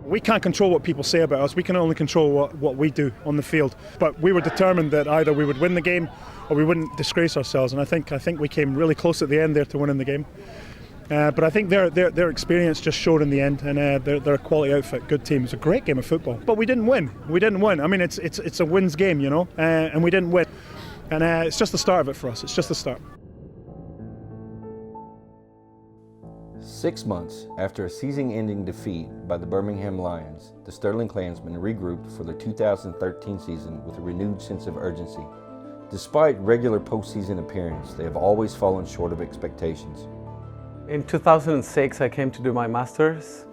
We can't control what people say about us, we can only control what we do on the field. But we were determined that either we would win the game or we wouldn't disgrace ourselves, and I think we came really close at the end there to winning the game. But I think their experience just showed in the end, and they're a quality outfit, good team. It was a great game of football, but we didn't win. I mean, it's a wins game, you know, and we didn't win. And it's just the start of it for us, it's just the start. 6 months after a season-ending defeat by the Birmingham Lions, the Stirling Clansmen regrouped for the 2013 season with a renewed sense of urgency. Despite regular postseason appearance, they have always fallen short of expectations. In 2006, I came to do my master's.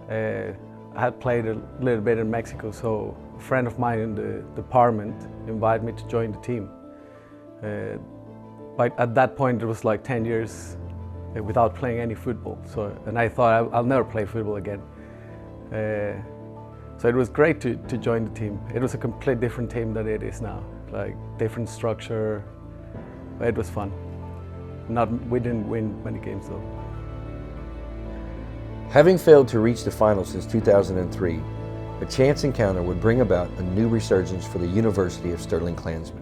I had played a little bit in Mexico, so a friend of mine in the department invited me to join the team. But at that point, it was like 10 years without playing any football. And I thought I'll never play football again. So it was great to join the team. It was a completely different team than it is now. Like different structure. It was fun. We didn't win many games though. Having failed to reach the final since 2003, a chance encounter would bring about a new resurgence for the University of Stirling Clansmen.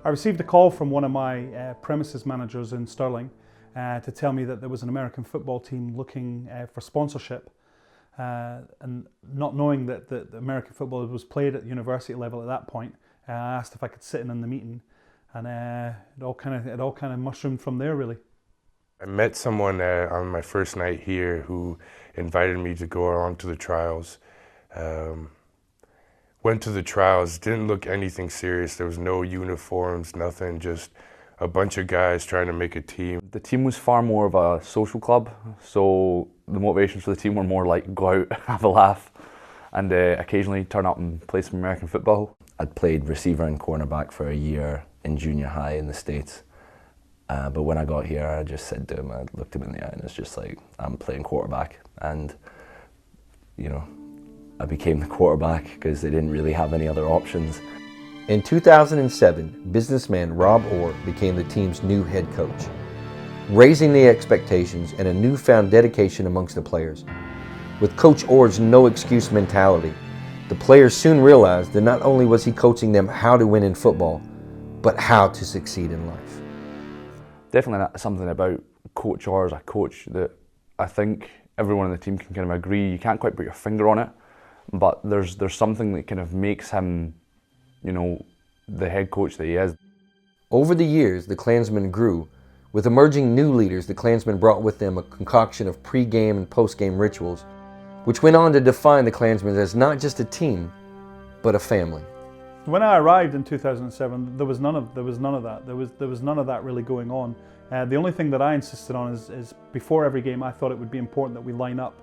I received a call from one of my premises managers in Stirling to tell me that there was an American football team looking for sponsorship, and not knowing that the American football was played at university level at that point, I asked if I could sit in on the meeting, and it all kind of mushroomed from there really. I met someone on my first night here who invited me to go along to the trials. Went to the trials, didn't look anything serious. There was no uniforms, nothing, just a bunch of guys trying to make a team. The team was far more of a social club, so the motivations for the team were more like go out, have a laugh, and occasionally turn up and play some American football. I'd played receiver and cornerback for a year in junior high in the States, but when I got here I just said to him, I looked him in the eye and it's just like, I'm playing quarterback, and you know, I became the quarterback because they didn't really have any other options. In 2007, businessman Rob Orr became the team's new head coach, raising the expectations and a newfound dedication amongst the players. With Coach Orr's no-excuse mentality, the players soon realized that not only was he coaching them how to win in football, but how to succeed in life. Definitely something about Coach Orr as a coach that I think everyone on the team can kind of agree. You can't quite put your finger on it, but there's something that kind of makes him, you know, the head coach that he is. Over the years, the Klansmen grew. With emerging new leaders, the Klansmen brought with them a concoction of pre-game and post-game rituals, which went on to define the Klansmen as not just a team, but a family. When I arrived in 2007, there was none of that. There was none of that really going on. The only thing that I insisted on is before every game, I thought it would be important that we line up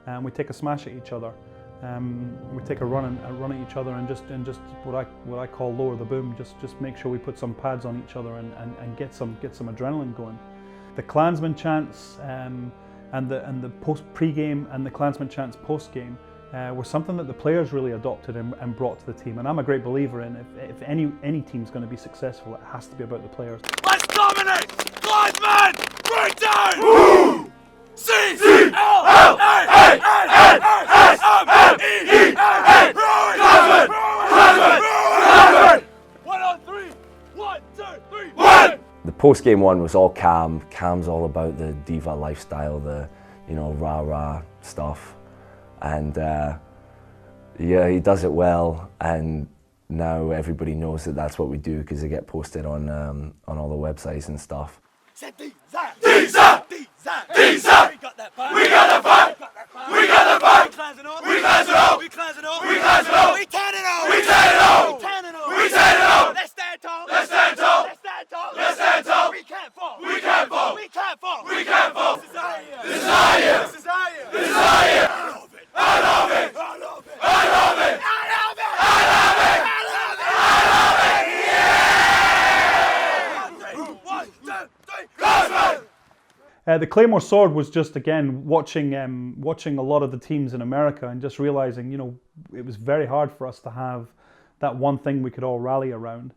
and we take a smash at each other. We take a run at each other and just what I call lower the boom. Just make sure we put some pads on each other and get some adrenaline going. The Klansmen chants and the pre-game and the Klansmen chants post-game were something that the players really adopted and brought to the team. And I'm a great believer in if any team's going to be successful, it has to be about the players. Let's dominate! Klansmen! Break down! Woo! C-L-L-A-N-N-S-M-E-E-N-Klansmen! Post-game one was all Cam. Cam's all about the diva lifestyle, the, you know, rah-rah stuff. And yeah, he does it well, and now everybody knows that that's what we do because they get posted on all the websites and stuff. We got that fight. We got the fight. We got the fight. We clans it all. We clans it all. We clans it all. We clans it all. We tan it all. We tan it all. We tan it all. We tan it all. Let's stand tall. Let's stand tall. Let's stand tall. Let's stand tall. We can't fall. We can't fall. We can't fall. We can't fall. This is our year. This is our year. This is our year. This is our year. I love it. I love it. I love it. I love it. I love it. I love it. I love it. I love it. Yeah. 1, 2, 3. Clansmen. The Claymore sword was just, again, watching a lot of the teams in America and just realizing, you know, it was very hard for us to have that one thing we could all rally around.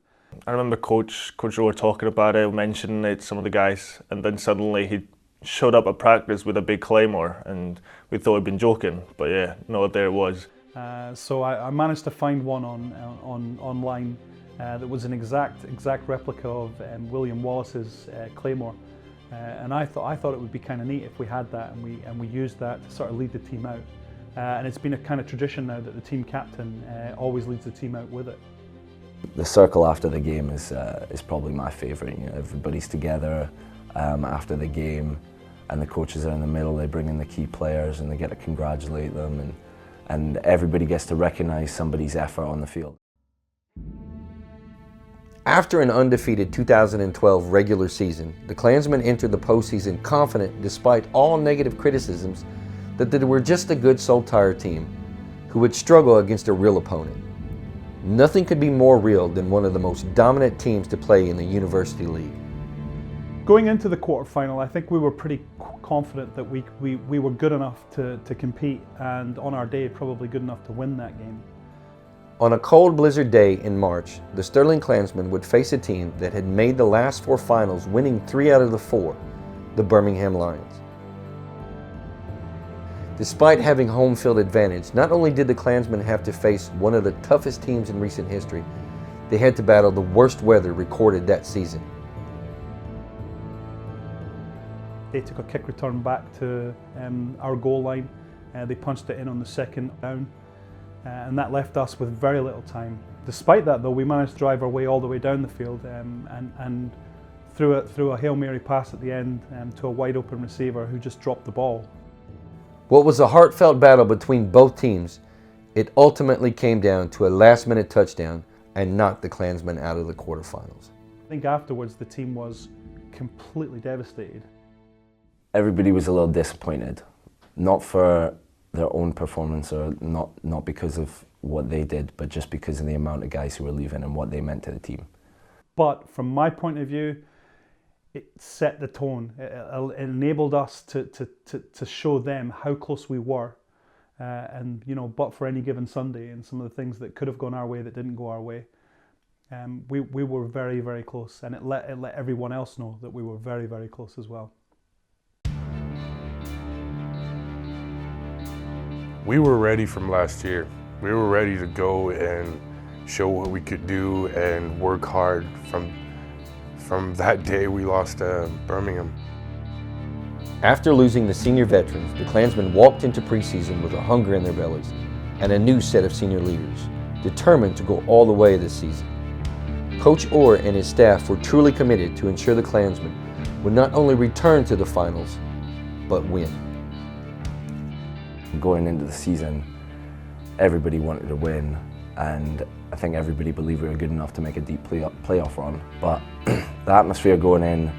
I remember Coach Rowe talking about it, mentioning it to some of the guys, and then suddenly he showed up at practice with a big Claymore, and we thought he'd been joking, but yeah, no, there it was. So I managed to find one online that was an exact replica of William Wallace's Claymore. And I thought it would be kind of neat if we had that and we used that to sort of lead the team out. And it's been a kind of tradition now that the team captain always leads the team out with it. The circle after the game is probably my favourite. You know, everybody's together after the game, and the coaches are in the middle. They bring in the key players and they get to congratulate them, and everybody gets to recognise somebody's effort on the field. After an undefeated 2012 regular season, the Clansmen entered the postseason confident despite all negative criticisms that they were just a good Saltire team who would struggle against a real opponent. Nothing could be more real than one of the most dominant teams to play in the University League. Going into the quarterfinal, I think we were pretty confident that we were good enough to compete, and on our day probably good enough to win that game. On a cold blizzard day in March, the Stirling Clansmen would face a team that had made the last 4 finals, winning 3 out of the 4, the Birmingham Lions. Despite having home field advantage, not only did the Clansmen have to face one of the toughest teams in recent history, they had to battle the worst weather recorded that season. They took a kick return back to our goal line. They punched it in on the second down. And that left us with very little time. Despite that, though, we managed to drive our way all the way down the field and threw a Hail Mary pass at the end to a wide open receiver who just dropped the ball. What was a heartfelt battle between both teams, it ultimately came down to a last-minute touchdown and knocked the Clansmen out of the quarterfinals. I think afterwards the team was completely devastated. Everybody was a little disappointed, not for their own performance or not because of what they did, but just because of the amount of guys who were leaving and what they meant to the team. But from my point of view, it set the tone. It enabled us to show them how close we were, and you know, but for any given Sunday and some of the things that could have gone our way that didn't go our way, we were very, very close, and it let everyone else know that we were very, very close as well. We were ready from last year. We were ready to go and show what we could do and work hard. From that day we lost Birmingham. After losing the senior veterans, the Clansmen walked into preseason with a hunger in their bellies and a new set of senior leaders, determined to go all the way this season. Coach Orr and his staff were truly committed to ensure the Clansmen would not only return to the finals, but win. Going into the season, everybody wanted to win, and I think everybody believed we were good enough to make a deep playoff run. But the atmosphere going in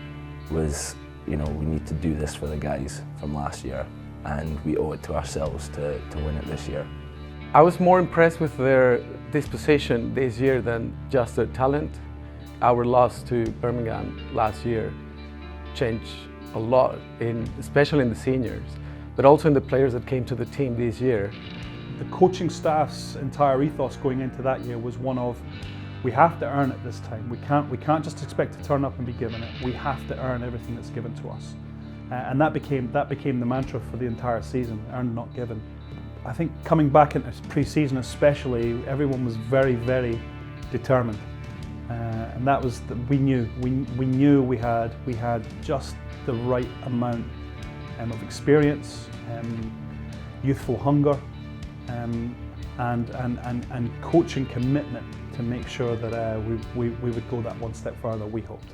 was, you know, we need to do this for the guys from last year, and we owe it to ourselves to win it this year. I was more impressed with their disposition this year than just their talent. Our loss to Birmingham last year changed a lot, especially in the seniors, but also in the players that came to the team this year. The coaching staff's entire ethos going into that year was one of, we have to earn it this time. We can't just expect to turn up and be given it. We have to earn everything that's given to us, and that became the mantra for the entire season: earned, not given. I think coming back into pre-season especially, everyone was very, very determined. and that was we knew we had just the right amount of experience, youthful hunger, and coaching commitment to make sure that we would go that one step further, we hoped.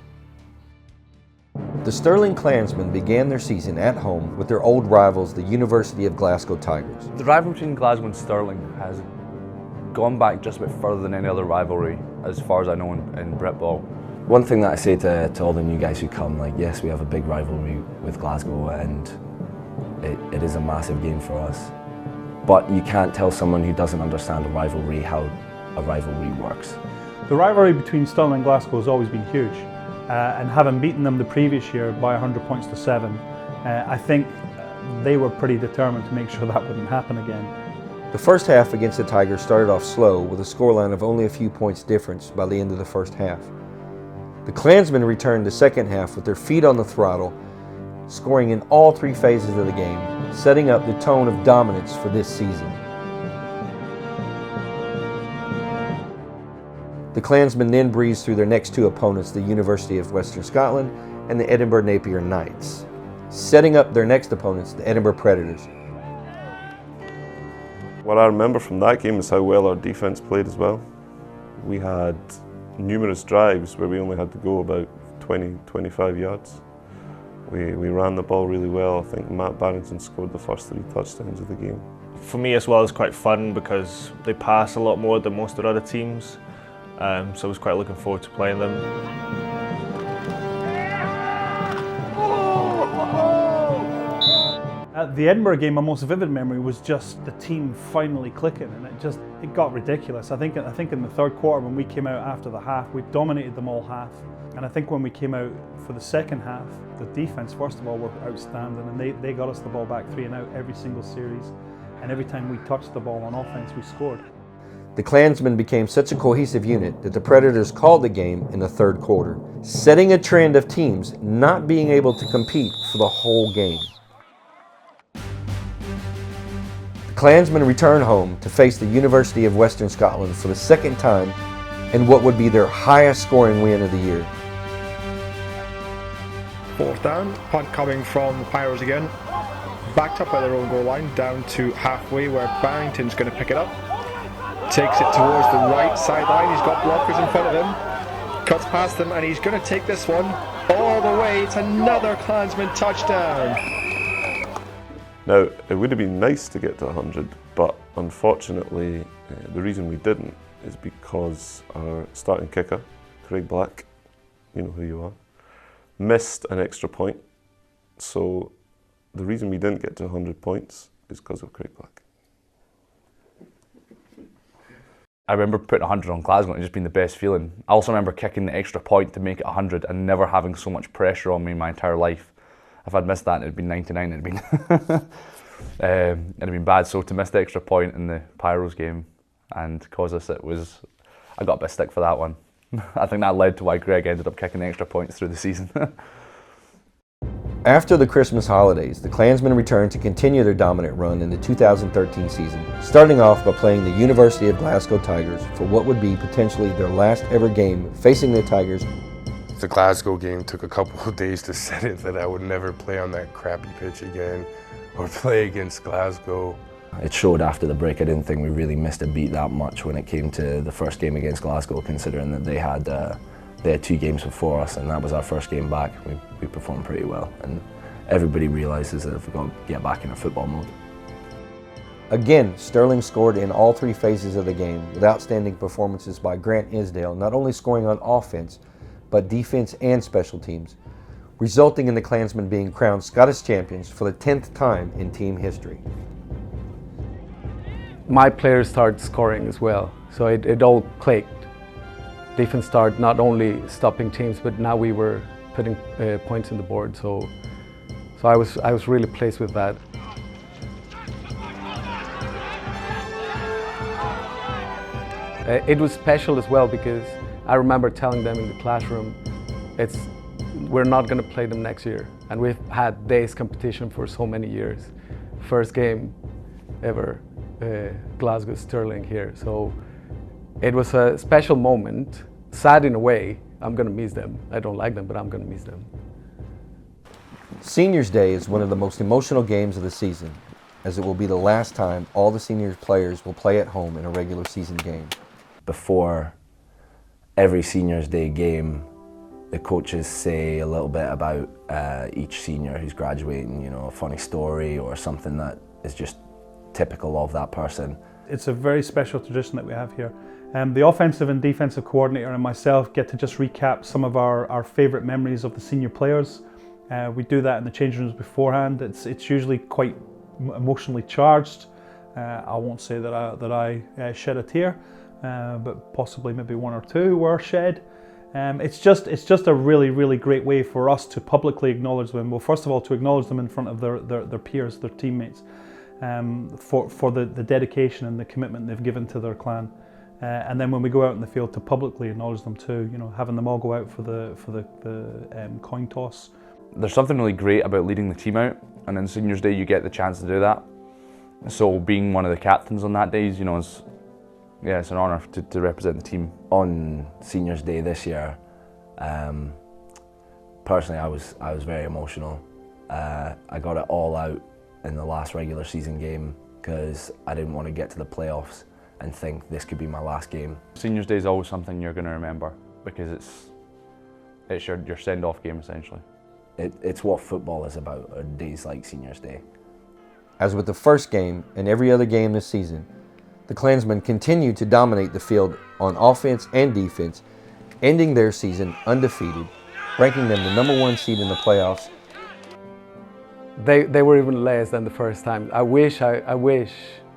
The Stirling Clansmen began their season at home with their old rivals, the University of Glasgow Tigers. The rivalry between Glasgow and Stirling has gone back just a bit further than any other rivalry, as far as I know, in Britball. One thing that I say to all the new guys who come, like, yes, we have a big rivalry with Glasgow and it is a massive game for us. But you can't tell someone who doesn't understand a rivalry how a rivalry works. The rivalry between Stirling and Glasgow has always been huge, and having beaten them the previous year by 100 points to 7, I think they were pretty determined to make sure that wouldn't happen again. The first half against the Tigers started off slow with a scoreline of only a few points difference by the end of the first half. The Clansmen returned the second half with their feet on the throttle, scoring in all 3 phases of the game, setting up the tone of dominance for this season. The Clansmen then breezed through their next 2 opponents, the University of Western Scotland and the Edinburgh Napier Knights, setting up their next opponents, the Edinburgh Predators. What I remember from that game is how well our defence played as well. We had numerous drives where we only had to go about 20-25 yards. We ran the ball really well. I think Matt Barrington scored the first 3 touchdowns of the game. For me as well, it's quite fun because they pass a lot more than most of the other teams. So I was quite looking forward to playing them. At the Edinburgh game, my most vivid memory was just the team finally clicking, and it got ridiculous. I think in the third quarter, when we came out after the half, we dominated them all half. And I think when we came out for the second half, the defense, first of all, were outstanding, and they got us the ball back 3 and out every single series. And every time we touched the ball on offense, we scored. The Clansmen became such a cohesive unit that the Predators called the game in the third quarter, setting a trend of teams not being able to compete for the whole game. The Clansmen return home to face the University of Western Scotland for the second time in what would be their highest scoring win of the year. 4th down, punt coming from the Pirates again. Backed up by their own goal line, down to halfway where Barrington's going to pick it up. Takes it towards the right sideline, he's got blockers in front of him. Cuts past them and he's going to take this one all the way. It's another Clansman touchdown. Now, it would have been nice to get to 100, but unfortunately, the reason we didn't is because our starting kicker, Craig Black, you know who you are, missed an extra point. So the reason we didn't get to 100 points is because of Craig Black. I remember putting 100 on Glasgow and it just being the best feeling. I also remember kicking the extra point to make it 100 and never having so much pressure on me my entire life. If I'd missed that, it'd been 99. It'd been bad. So to miss the extra point in the Pyros game and cause us, I got a bit of stick for that one. I think that led to why Greg ended up kicking the extra points through the season. After the Christmas holidays, the Clansmen returned to continue their dominant run in the 2013 season, starting off by playing the University of Glasgow Tigers for what would be potentially their last ever game facing the Tigers. The Glasgow game took a couple of days to set it that I would never play on that crappy pitch again or play against Glasgow. It showed after the break. I didn't think we really missed a beat that much when it came to the first game against Glasgow, considering that they had 2 games before us and that was our first game back. We performed pretty well and everybody realises that we've got to get back into football mode. Again, Stirling scored in all 3 phases of the game with outstanding performances by Grant Isdale, not only scoring on offense, but defense and special teams, resulting in the Clansmen being crowned Scottish champions for the 10th time in team history. My players started scoring as well, so it all clicked. Defense started not only stopping teams, but now we were putting points on the board. So I was really pleased with that. It was special as well because I remember telling them in the classroom, we're not going to play them next year, and we've had days competition for so many years. First game ever, Glasgow Stirling here. So it was a special moment, sad in a way. I'm going to miss them. I don't like them, but I'm going to miss them. Seniors Day is one of the most emotional games of the season, as it will be the last time all the senior players will play at home in a regular season game. Before every Seniors Day game, the coaches say a little bit about each senior who's graduating, you know, a funny story or something that is just typical of that person. It's a very special tradition that we have here. The offensive and defensive coordinator and myself get to just recap some of our favourite memories of the senior players. We do that in the changing rooms beforehand. It's usually quite emotionally charged. I won't say that I shed a tear, but possibly maybe one or two were shed. It's just a really great way for us to publicly acknowledge them. Well, first of all, to acknowledge them in front of their peers, their teammates, for the dedication and the commitment they've given to their clan. And then when we go out in the field, to publicly acknowledge them too. You know, having them all go out for the coin toss. There's something really great about leading the team out, and on Seniors Day you get the chance to do that. So being one of the captains on that day, you know, it's an honour to represent the team. On Seniors Day this year, personally I was very emotional. I got it all out in the last regular season game because I didn't want to get to the playoffs and think this could be my last game. Seniors Day is always something you're going to remember because it's your send-off game essentially. It's what football is about, on days like Seniors Day. As with the first game and every other game this season, the Clansmen continue to dominate the field on offense and defense, ending their season undefeated, ranking them the #1 seed in the playoffs. They were even less than the first time. I wish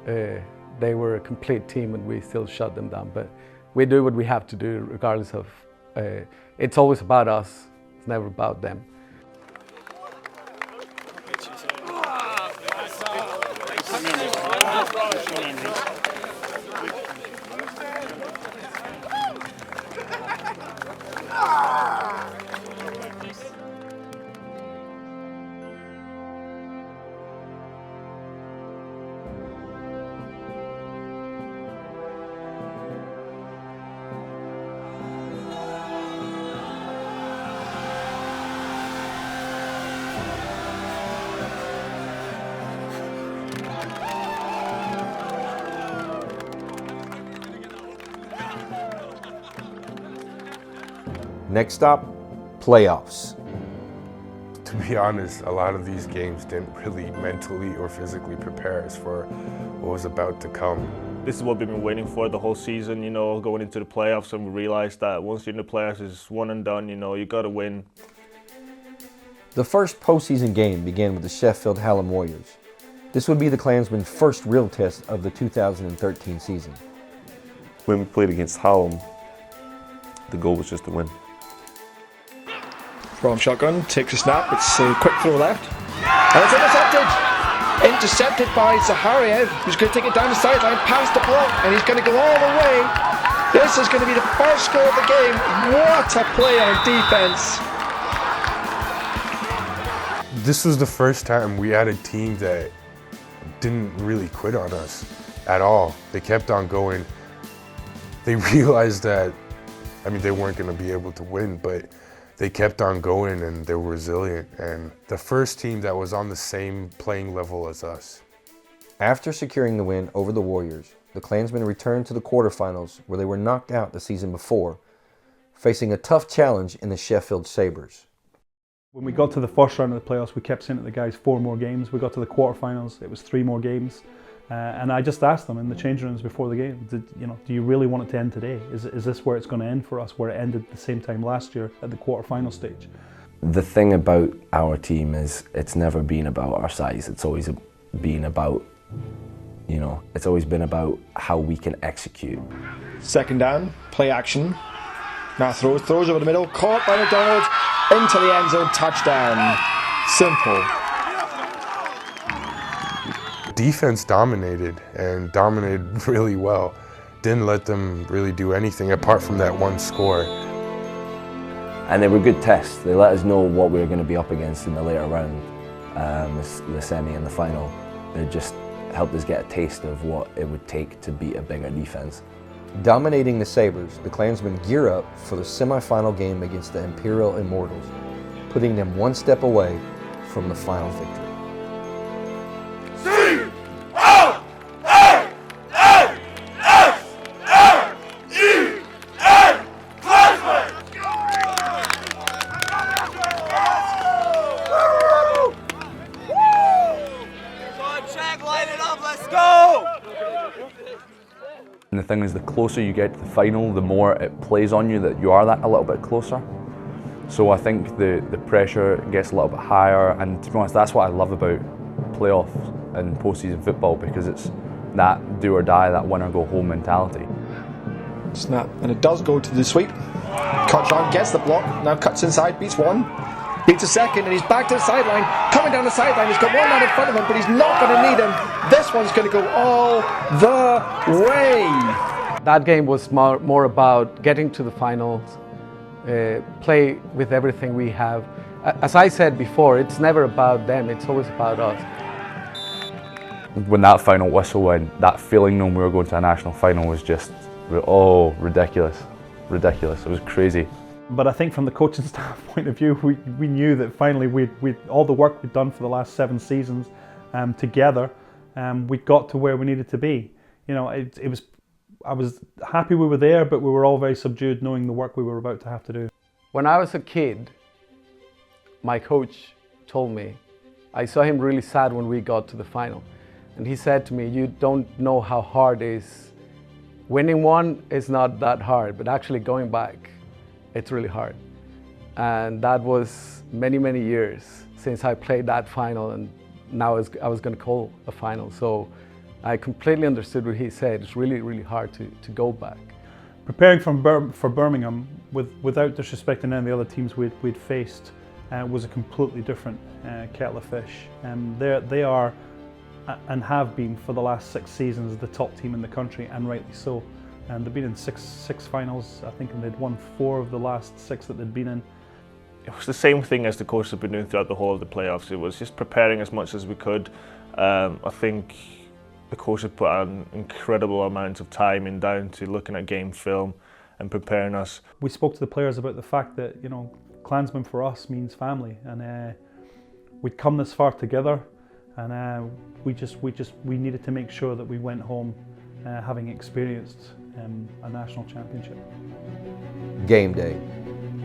they were a complete team and we still shut them down, but we do what we have to do regardless of, it's always about us, it's never about them. Next stop, playoffs. To be honest, a lot of these games didn't really mentally or physically prepare us for what was about to come. This is what we've been waiting for the whole season, you know, going into the playoffs, and we realised that once you're in the playoffs, it's one and done, you know, you got to win. The first postseason game began with the Sheffield Hallam Warriors. This would be the Klansmen's first real test of the 2013 season. When we played against Hallam, the goal was just to win. From shotgun, takes a snap, it's a quick throw left. And it's intercepted! Intercepted by Zahariev, who's going to take it down the sideline, past the block, and he's going to go all the way. This is going to be the first score of the game. What a play on defense! This was the first time we had a team that didn't really quit on us at all. They kept on going. They realized that, I mean, they weren't going to be able to win, but they kept on going and they were resilient. And the first team that was on the same playing level as us. After securing the win over the Warriors, the Klansmen returned to the quarterfinals where they were knocked out the season before, facing a tough challenge in the Sheffield Sabres. When we got to the first round of the playoffs, we kept saying to the guys 4 more games. We got to the quarterfinals, it was 3 more games. And I just asked them in the changing rooms before the game, do you really want it to end today? Is this where it's going to end for us, where it ended the same time last year at the quarterfinal stage? The thing about our team is it's never been about our size. It's always been about, you know, it's always been about how we can execute. Second down, play action. Now throws over the middle, caught by McDonald, into the end zone, touchdown. Simple. Defense dominated and dominated really well. Didn't let them really do anything apart from that one score. And they were good tests. They let us know what we were going to be up against in the later round, the semi and the final. They just helped us get a taste of what it would take to beat a bigger defense. Dominating the Sabres, the Clansmen gear up for the semi-final game against the Imperial Immortals, putting them one step away from the final victory. And the thing is, the closer you get to the final, the more it plays on you that you are that a little bit closer. So I think the pressure gets a little bit higher, and to be honest, that's what I love about playoffs and postseason football, because it's that do or die, that win or go home mentality. Snap, and it does go to the sweep. Kotchon gets the block, now cuts inside, beats one, beats a second, and he's back to the sideline, coming down the sideline. He's got one man in front of him, but he's not going to need him. This one's going to go all the way. That game was more about getting to the finals, play with everything we have. As I said before, it's never about them, it's always about us. When that final whistle went, that feeling knowing we were going to a national final was just, oh, ridiculous. Ridiculous, it was crazy. But I think from the coaching staff point of view, we knew that finally we all the work we'd done for the last 7 seasons together, we got to where we needed to be. You know, I was happy we were there, but we were all very subdued knowing the work we were about to have to do. When I was a kid, my coach told me, I saw him really sad when we got to the final. And he said to me, you don't know how hard it is. Winning one is not that hard, but actually going back, it's really hard. And that was many, many years since I played that final, and now I was going to call a final. So I completely understood what he said. It's really, really hard to go back. Preparing for Birmingham, without disrespecting any of the other teams we'd faced, was a completely different kettle of fish. They are, and have been for the last 6 seasons, the top team in the country, and rightly so. And they've been in six finals, I think, and they'd won 4 of the last 6 that they'd been in. It was the same thing as the coach had been doing throughout the whole of the playoffs. It was just preparing as much as we could. I think the coach had put an incredible amount of time in down to looking at game film and preparing us. We spoke to the players about the fact that, you know, Clansmen for us means family, and we'd come this far together, and we needed to make sure that we went home having experienced a national championship. Game day.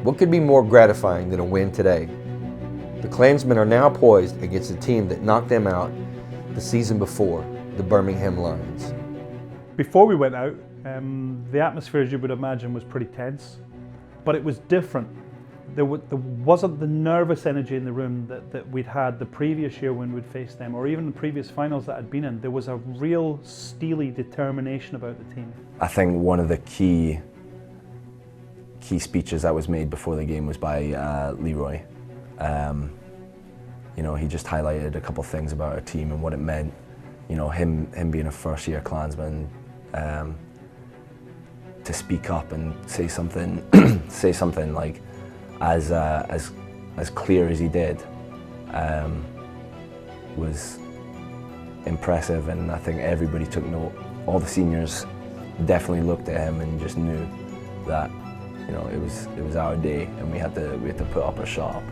What could be more gratifying than a win today? The Clansmen are now poised against a team that knocked them out the season before, the Birmingham Lions. Before we went out, the atmosphere, as you would imagine, was pretty tense, but it was different. There wasn't the nervous energy in the room that we'd had the previous year when we'd faced them, or even the previous finals that I'd been in. There was a real steely determination about the team. I think one of the key speeches that was made before the game was by Leroy. You know, he just highlighted a couple things about our team and what it meant. You know, him being a first-year Klansman, to speak up and say something, like as clear as he did, was impressive, and I think everybody took note. All the seniors definitely looked at him and just knew that, you know, it was our day, and we had to put up a shop.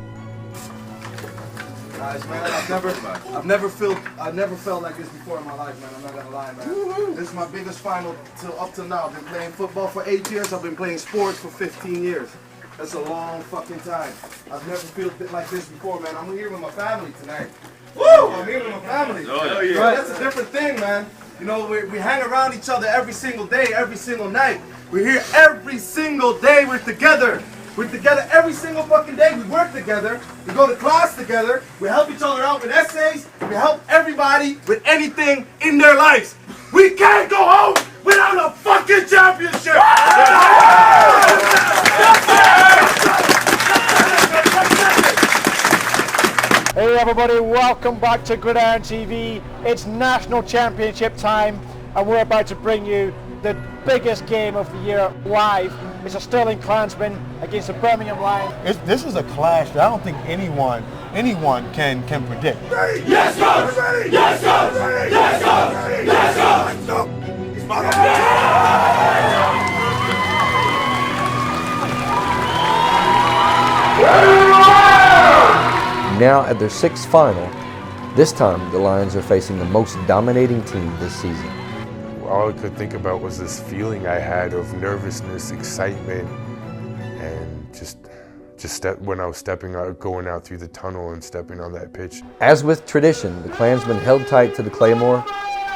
Guys, man, I've never felt like this before in my life, man. I'm not gonna lie, man. This is my biggest final up till now. I've been playing football for 8 years. I've been playing sports for 15 years. That's a long fucking time. I've never felt like this before, man. I'm here with my family tonight. Woo! I'm here with my family. Oh, yeah. Right? That's a different thing, man. You know, we hang around each other every single day, every single night. We're here every single day. We're together. We're together every single fucking day. We work together. We go to class together. We help each other out with essays. We help everybody with anything in their lives. We can't go home without a fucking championship. Hey everybody, welcome back to Gridiron TV. It's National Championship time, and we're about to bring you the biggest game of the year live. It's a Stirling Clansmen against the Birmingham Lions. This is a clash that I don't think anyone can predict. Yes, coach! Yes, coach! Yes, coach! Yes, coach! Now at their 6th final, this time the Lions are facing the most dominating team this season. All I could think about was this feeling I had of nervousness, excitement, and just when I was stepping out, going out through the tunnel and stepping on that pitch. As with tradition, the Clansmen held tight to the Claymore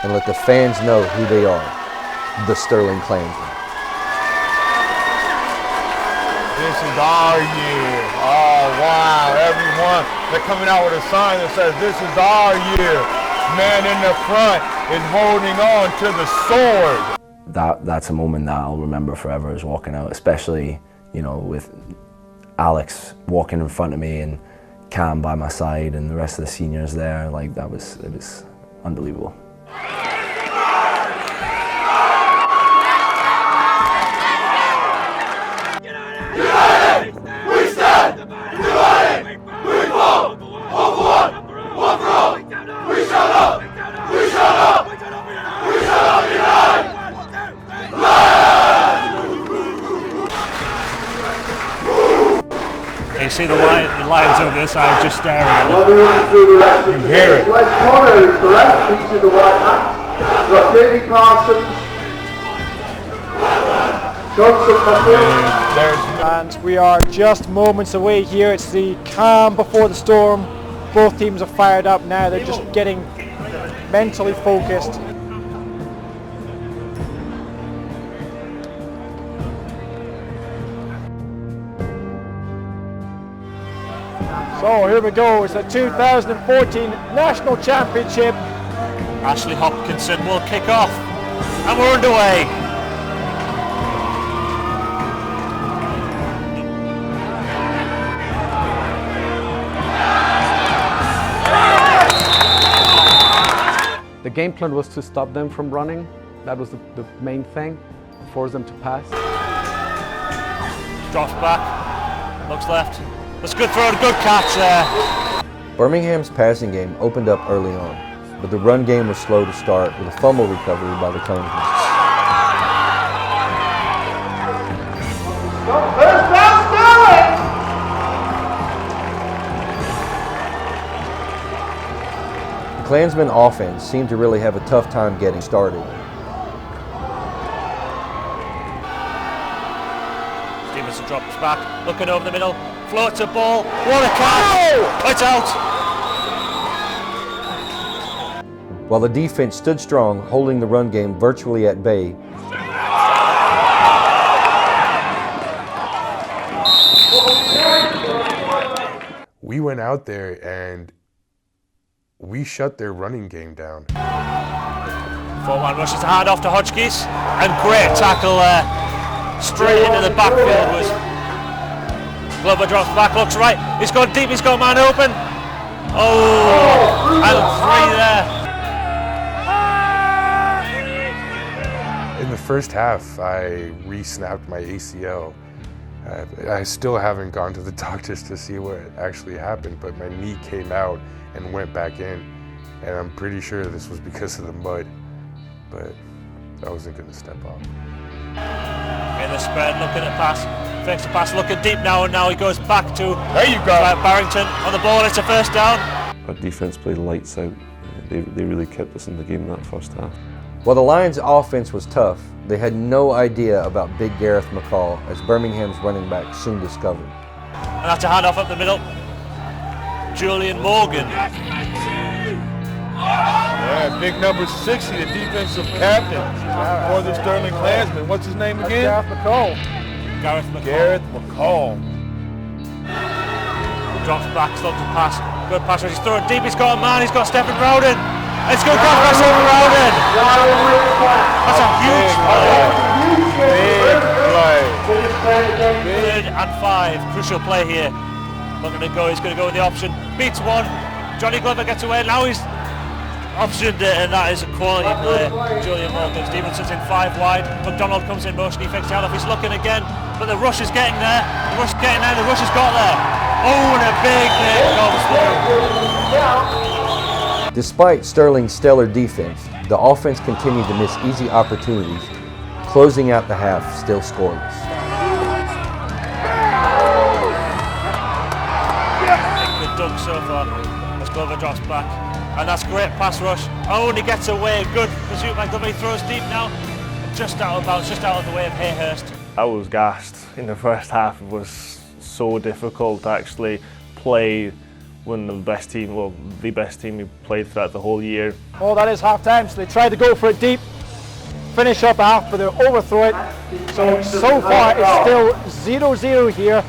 and let the fans know who they are, the Stirling Clansmen. This is our year. Oh, wow, everyone. They're coming out with a sign that says, this is our year. Man in the front is holding on to the sword. That's a moment that I'll remember forever, is walking out, especially, you know, with Alex walking in front of me and Cam by my side and the rest of the seniors there. Like, it was unbelievable. You see the Lions over this side just staring at them. You hear it. And we are just moments away here. It's the calm before the storm. Both teams are fired up now. They're just getting mentally focused. So here we go, it's the 2014 National Championship. Ashley Hopkinson will kick off, and we're underway. The game plan was to stop them from running. That was the main thing, force them to pass. Drops back, looks left. That's a good throw and a good catch there. Birmingham's passing game opened up early on, but the run game was slow to start with a fumble recovery by the Clansmen. The Clansmen offense seemed to really have a tough time getting started. Stevenson drops back, looking over the middle, floats a ball, what a catch! It's out! While the defense stood strong, holding the run game virtually at bay, We went out there and we shut their running game down. 4-1 rushes the hand off to Hodgkiss, and great tackle there. Straight into the backfield was Glover. Drops back, looks right, he's gone deep, he's got a man open. Oh, and 3 there. In the first half, I re-snapped my ACL. I still haven't gone to the doctors to see what actually happened, but my knee came out and went back in, and I'm pretty sure this was because of the mud, but I wasn't going to step up. In the spread, looking at pass, fakes the pass, looking deep now, and now he goes back to there you go. Barrington on the ball. It's a first down. Our defence played lights out. They really kept us in the game that first half. while the Lions' offense was tough, they had no idea about Big Gareth McCall, as Birmingham's running back soon discovered. And that's a handoff up the middle. Julian Morgan. Yeah, big number 60, the defensive captain for the Stirling Clansmen. What's his name again? Gareth McCall. Gareth McCall. Drops back, stops the pass. Good pass, he's throwing deep, he's got a man, he's got Stephen Rowden. It's good pass over Rowden. That's a huge play. Big play. 3rd and 5, crucial play here. Looking to go, he's going to go with the option. Beats one. Johnny Glover gets away, now he's optioned it, and that is a quality play. Julian Morgan. Stevenson's in 5 wide. McDonald comes in motion, he fakes out off, he's looking again, but the rush is getting there. The rush is getting there, the rush has got there. Oh, and a big hit comes through. Despite Stirling's stellar defense, the offense continued to miss easy opportunities, closing out the half still scoreless. Good dunk so far as Glover drops back. And that's great pass rush. Only gets away, good pursuit by Glover. He throws deep now, just out of bounds, just out of the way of Hayhurst. I was gassed in the first half. It was so difficult to actually play when the best team we played throughout the whole year. Oh, that is half time, so they tried to go for it deep, finish up half, but they overthrow it. So far it's still 0-0 here.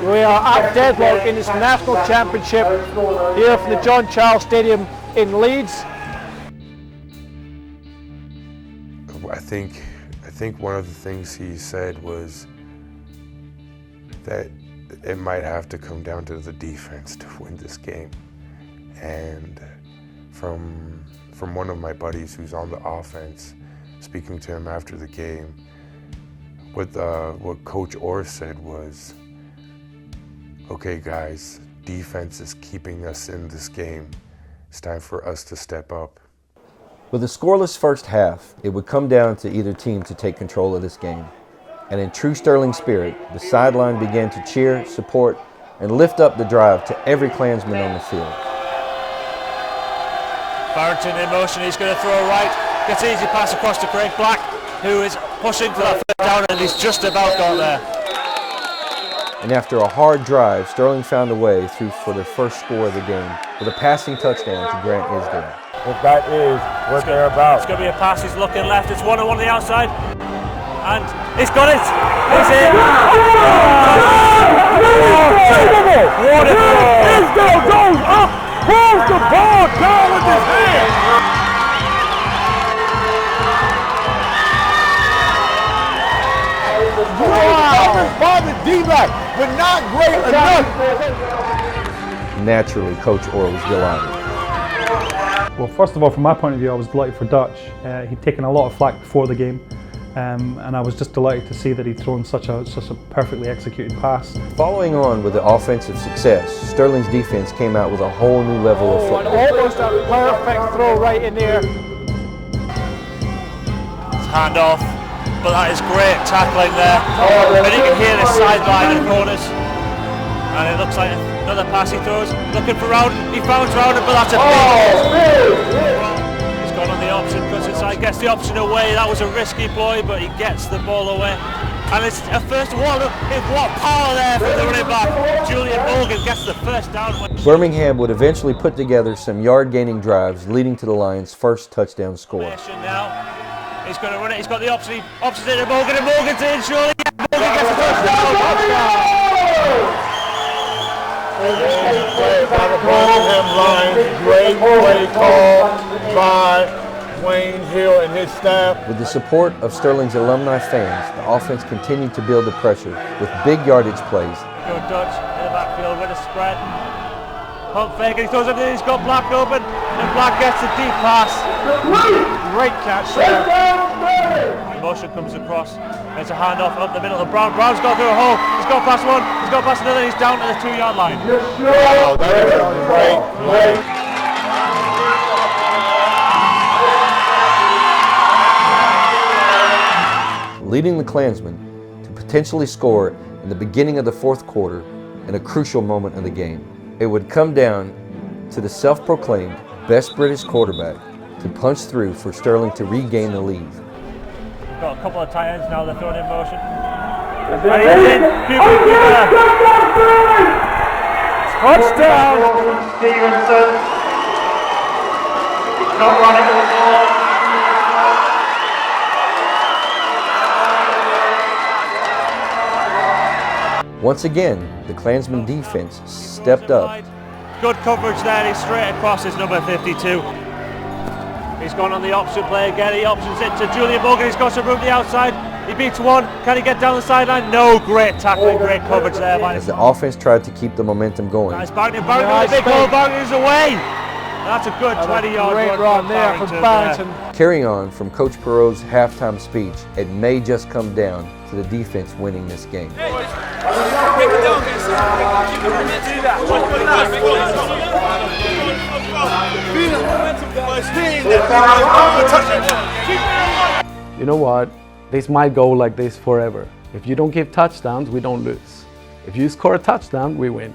We are at deadlock in this national championship here from the John Charles Stadium in Leeds. I think one of the things he said was that it might have to come down to the defense to win this game. And from one of my buddies who's on the offense, speaking to him after the game, what Coach Orr said was, okay guys, defense is keeping us in this game. It's time for us to step up. With a scoreless first half, it would come down to either team to take control of this game. And in true Stirling spirit, the sideline began to cheer, support, and lift up the drive to every Klansman on the field. Barrington in motion, he's going to throw right, gets an easy pass across to Craig Black, who is pushing for that first down, and he's just about got there. And after a hard drive, Stirling found a way through for their first score of the game with a passing touchdown to Grant Isdale. If that is what they're about. It's going to be a pass, he's looking left, it's 1-on-1 on the outside, and he's got it, he's in. What if Isdale goes up, pulls the ball down with his hand. Wow! By the D-back, but not great enough. Naturally, Coach Orr was delighted. Well, first of all, from my point of view, I was delighted for Dutch. He'd taken a lot of flack before the game, and I was just delighted to see that he'd thrown such a perfectly executed pass. Following on with the offensive success, Stirling's defense came out with a whole new level of football. Almost a perfect throw right in there. It's hand off, but that is great tackling there. And you can hear the sideline and corners. And it looks like another pass he throws, looking for Rowden, he found Rowden, but that's a big He's gone on the option, cuts inside, gets the option away. That was a risky ploy, but he gets the ball away. And it's a first one, what power there from the running back. Julian Morgan gets the first down. Birmingham would eventually put together some yard-gaining drives, leading to the Lions' first touchdown score. Now, he's going to run it, he's got the option, opposite to Morgan, and Morgan's in, surely. Morgan gets the first down. Great play by the Birmingham Lions. Great play call by Wayne Hill and his staff. With the support of Stirling's alumni fans, the offense continued to build the pressure with big yardage plays. Good Dutch in the backfield with a spread. Pump fake, and he throws it in, he's got Black open, and Black gets a deep pass. Great catch there. Motion comes across. There's a handoff up the middle of Brown. Brown's got through a hole. He's got past one. He's got past another. He's down to the 2-yard line. Oh, that is a great play. Leading the Klansmen to potentially score in the beginning of the fourth quarter in a crucial moment of the game. It would come down to the self-proclaimed best British quarterback to punch through for Stirling to regain the lead. Got a couple of tight ends now, they're throwing in motion. Touchdown! Stevenson. He's not running the ball. Once again, the Klansmen defense stepped up. Good coverage there, he's straight across his number 52. He's gone on the option play again, he options it to Julian Morgan, he's got some room to the outside, he beats one, can he get down the sideline? No, great tackling, great coverage there. As the offense tried to keep the momentum going. Nice Barrington, the big hole, Barrington is away! That's a good 20-yard great run there from Barrington. Carrying on from Coach Perreau's halftime speech, it may just come down to the defense winning this game. You know what? This might go like this forever. If you don't give touchdowns, we don't lose. If you score a touchdown, we win.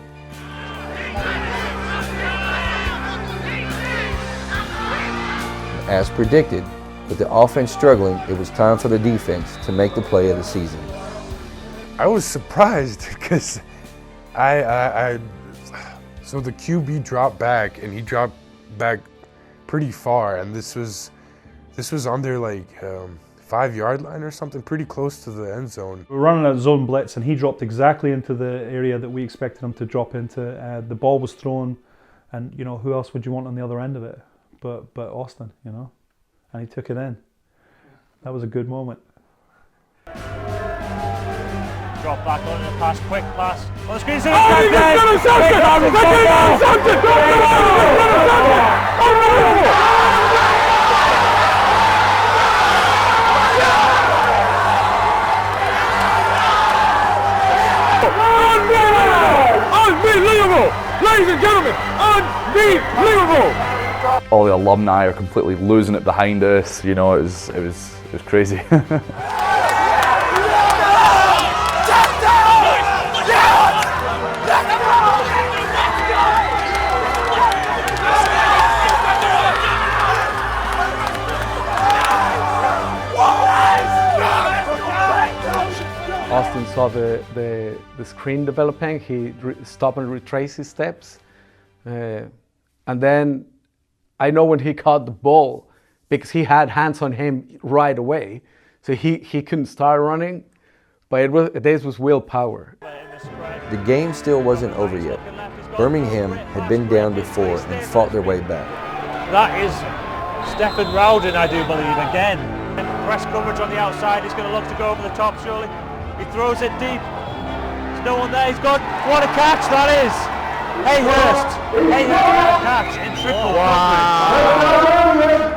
as predicted. With the offense struggling, it was time for the defense to make the play of the season. I was surprised because so the QB dropped back, and he dropped back pretty far, and this was on their like 5-yard line or something, pretty close to the end zone. We were running a zone blitz, and he dropped exactly into the area that we expected him to drop into. The ball was thrown, and you know, who else would you want on the other end of it but Austin, you know? And he took it in. That was a good moment. Drop back on the pass, quick pass. On the screen, Oh, he gets intercepted! Unbelievable! Ladies and gentlemen, unbelievable! All the alumni are completely losing it behind us. You know, it was crazy. Austin saw the screen developing. He stopped and retraced his steps. And then I know when he caught the ball, because he had hands on him right away, so he couldn't start running, but this was willpower. The game still wasn't over yet. Birmingham had been down before and fought their way back. That is Stephen Rowden, I do believe, again. Press coverage on the outside, he's going to look to go over the top, surely. He throws it deep. There's no one there, he's gone. What a catch that is! Hayhurst, what a catch in triple coverage.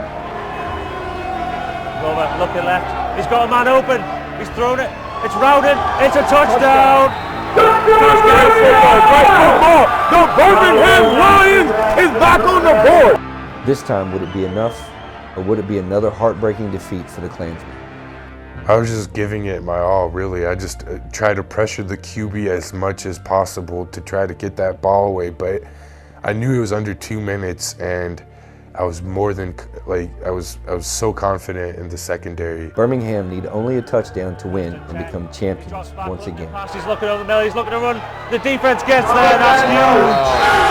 Over, looking left, he's got a man open, he's thrown it, it's Rowden, it's a touchdown! The Birmingham Lions is back on the board! This time, would it be enough, or would it be another heartbreaking defeat for the Clansmen? I was just giving it my all, really. I just tried to pressure the QB as much as possible to try to get that ball away, but I knew it was under 2 minutes, and I was more than, like, I was so confident in the secondary. Birmingham need only a touchdown to win and become champions once again. He's looking over the middle, he's looking to run. The defense gets there, that's huge.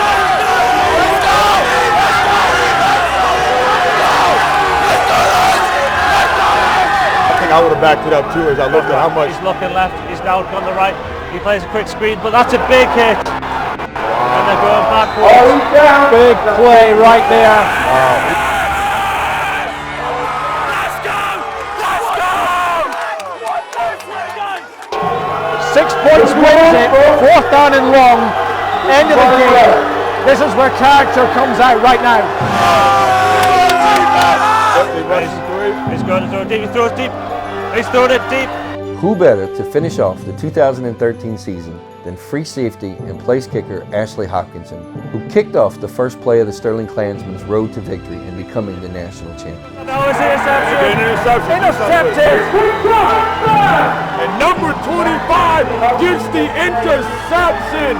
I would have backed it up too as I looked at how much. He's looking left, he's now gone the right. He plays a quick screen, but that's a big hit. And they're going backwards. Big play right there. Wow. 6 points wins it, 4th down and long, end of the game. This is where character comes out right now. He's going to throw it deep, he throws deep. He's thrown it deep. Who better to finish off the 2013 season than free safety and place kicker Ashley Hopkinson, who kicked off the first play of the Stirling Clansmen's road to victory and becoming the national champion. That was interception. Intercepted. And number 25 gets the interception.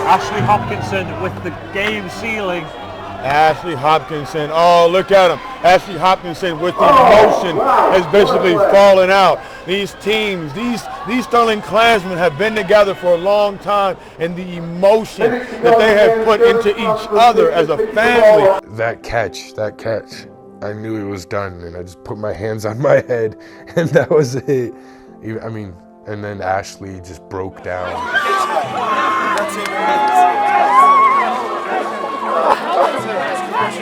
Ashley Hopkinson with the game sealing. Ashley Hopkinson, oh look at him. Ashley Hopkinson with the emotion has basically fallen out. These teams, these Stirling Clansmen have been together for a long time, and the emotion that they have put into each other as a family. That catch, I knew it was done, and I just put my hands on my head, and that was it. I mean, and then Ashley just broke down.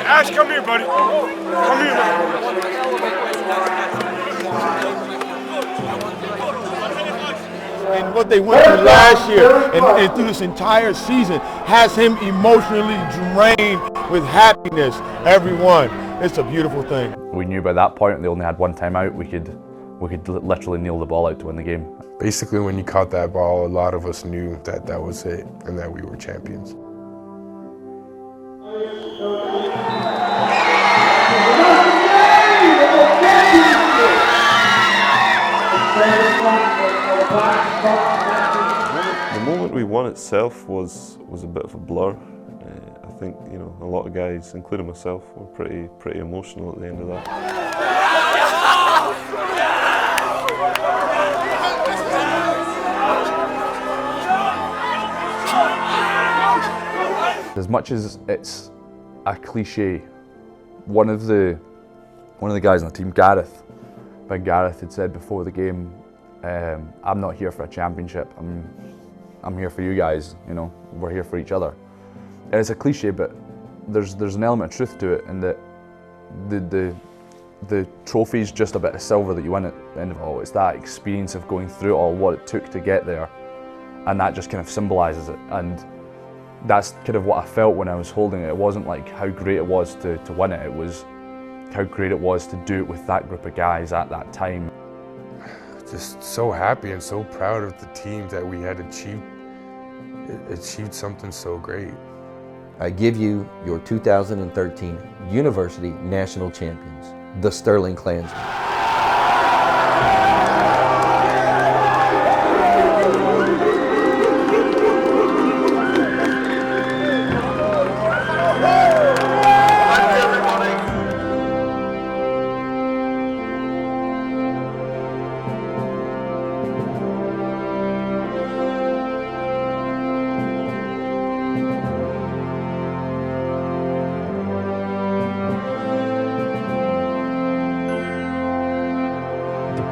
Ash, come here, buddy. Come here. And what they went through last year and through this entire season has him emotionally drained with happiness. Everyone, it's a beautiful thing. We knew by that point they only had one timeout. We could literally kneel the ball out to win the game. Basically, when you caught that ball, a lot of us knew that that was it and that we were champions. The moment we won itself was a bit of a blur. I think, you know, a lot of guys, including myself, were pretty emotional at the end of that. As much as it's a cliche, one of the guys on the team, Big Gareth, had said before the game, I'm not here for a championship, I'm here for you guys, you know, we're here for each other. And it's a cliche, but there's an element of truth to it, in that the trophy's just a bit of silver that you win at the end of it all. It's that experience of going through it all, what it took to get there, and that just kind of symbolises it. And that's kind of what I felt when I was holding it. It wasn't like how great it was to win it, it was how great it was to do it with that group of guys at that time. Just so happy and so proud of the team that we had achieved something so great. I give you your 2013 University National Champions, the Stirling Clansmen.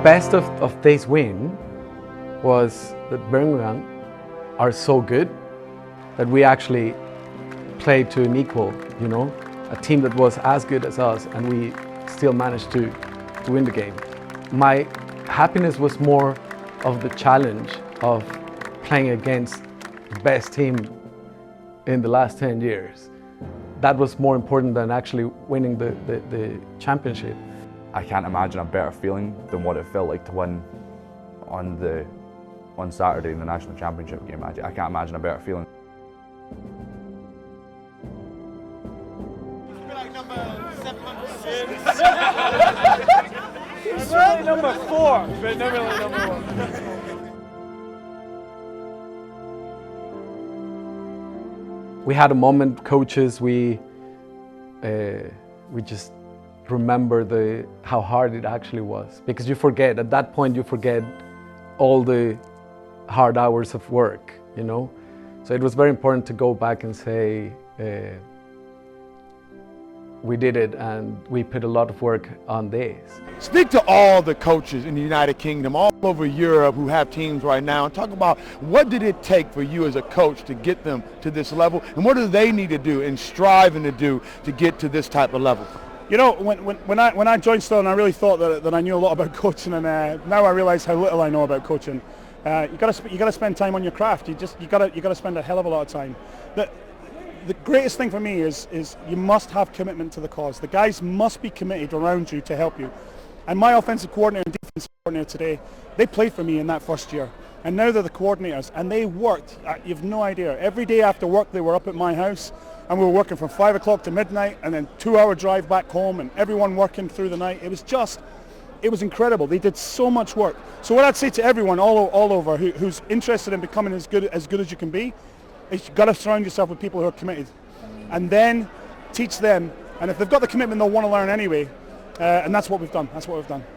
Best of this win was that Birmingham are so good that we actually played to an equal, you know, a team that was as good as us, and we still managed to win the game. My happiness was more of the challenge of playing against the best team in the last 10 years. That was more important than actually winning the championship. I can't imagine a better feeling than what it felt like to win on Saturday in the national championship game. I can't imagine a better feeling. It's really number 4, but not really number 1. We had a moment, coaches, we just remember how hard it actually was, because you forget, at that point you forget all the hard hours of work, you know. So it was very important to go back and say we did it and we put a lot of work on this. Speak to all the coaches in the United Kingdom, all over Europe, who have teams right now, and talk about what did it take for you as a coach to get them to this level, and what do they need to do and striving to do to get to this type of level? You know, when I joined Stirling, I really thought that I knew a lot about coaching, and now I realise how little I know about coaching. You gotta spend time on your craft. You gotta spend a hell of a lot of time. The greatest thing for me is you must have commitment to the cause. The guys must be committed around you to help you. And my offensive coordinator and defensive coordinator today, they played for me in that first year, and now they're the coordinators, and they worked. You've no idea. Every day after work, they were up at my house. And we were working from 5 o'clock to midnight, and then 2-hour drive back home, and everyone working through the night. It was incredible. They did so much work. So what I'd say to everyone all over who's interested in becoming as good as you can be, is you've got to surround yourself with people who are committed, and then teach them. And if they've got the commitment, they'll want to learn anyway. And that's what we've done.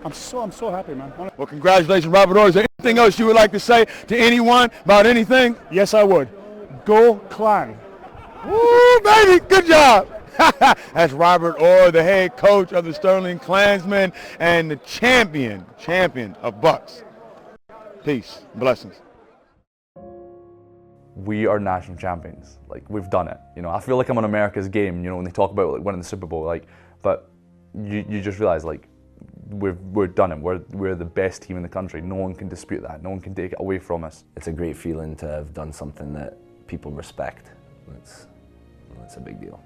I'm so happy, man. Well, congratulations, Robert Orr. Is there anything else you would like to say to anyone about anything? Yes, I would. Go Clan. Woo, baby, good job. That's Robert Orr, the head coach of the Stirling Clansmen and the champion of Bucks. Peace, blessings. We are national champions. Like, we've done it. You know, I feel like I'm on America's game, you know, when they talk about like winning the Super Bowl, like, but you just realize, like, we're done it. We're the best team in the country. No one can dispute that. No one can take it away from us. It's a great feeling to have done something that people respect. It's a big deal.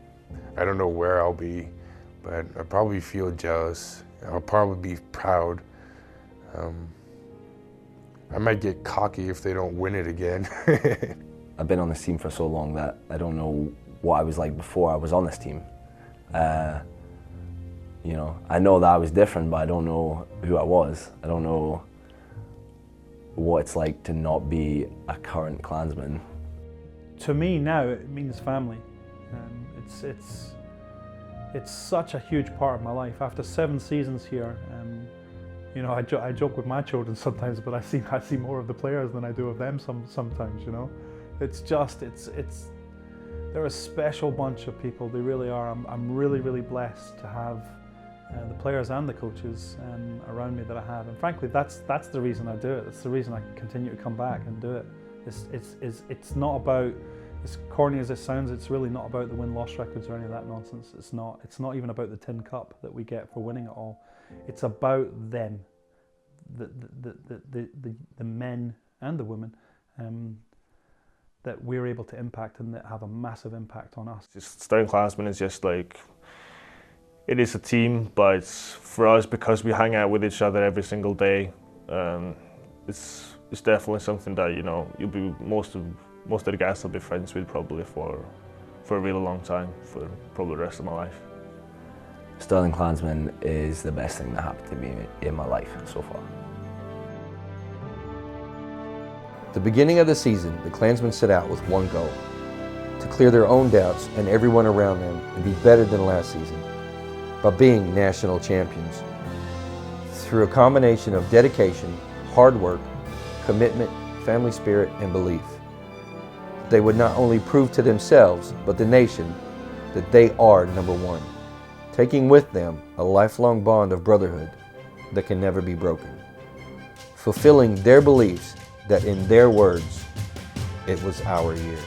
I don't know where I'll be, but I probably feel jealous. I'll probably be proud. I might get cocky if they don't win it again. I've been on this team for so long that I don't know what I was like before I was on this team. You know, I know that I was different, but I don't know who I was. I don't know what it's like to not be a current Klansman. To me now, it means family. It's such a huge part of my life. After 7 seasons here, you know, I joke with my children sometimes, but I see more of the players than I do of them sometimes. You know, they're a special bunch of people. They really are. I'm really blessed to have the players and the coaches around me that I have. And frankly, that's the reason I do it. That's the reason I continue to come back and do it. It's not about, as corny as it sounds, it's really not about the win-loss records or any of that nonsense. It's not even about the tin cup that we get for winning it all. It's about them, the men and the women that we're able to impact and that have a massive impact on us. Stirling Clansmen is just like, it is a team, but it's, for us, because we hang out with each other every single day, it's definitely something that, you know, you'll be most of the guys I'll be friends with probably for a really long time, for probably the rest of my life. Stirling Clansmen is the best thing that happened to me in my life so far. At the beginning of the season, the Clansmen set out with one goal: to clear their own doubts and everyone around them and be better than last season by being national champions. Through a combination of dedication, hard work, commitment, family spirit, and belief, they would not only prove to themselves, but the nation, that they are number one, taking with them a lifelong bond of brotherhood that can never be broken, fulfilling their beliefs that, in their words, it was our year.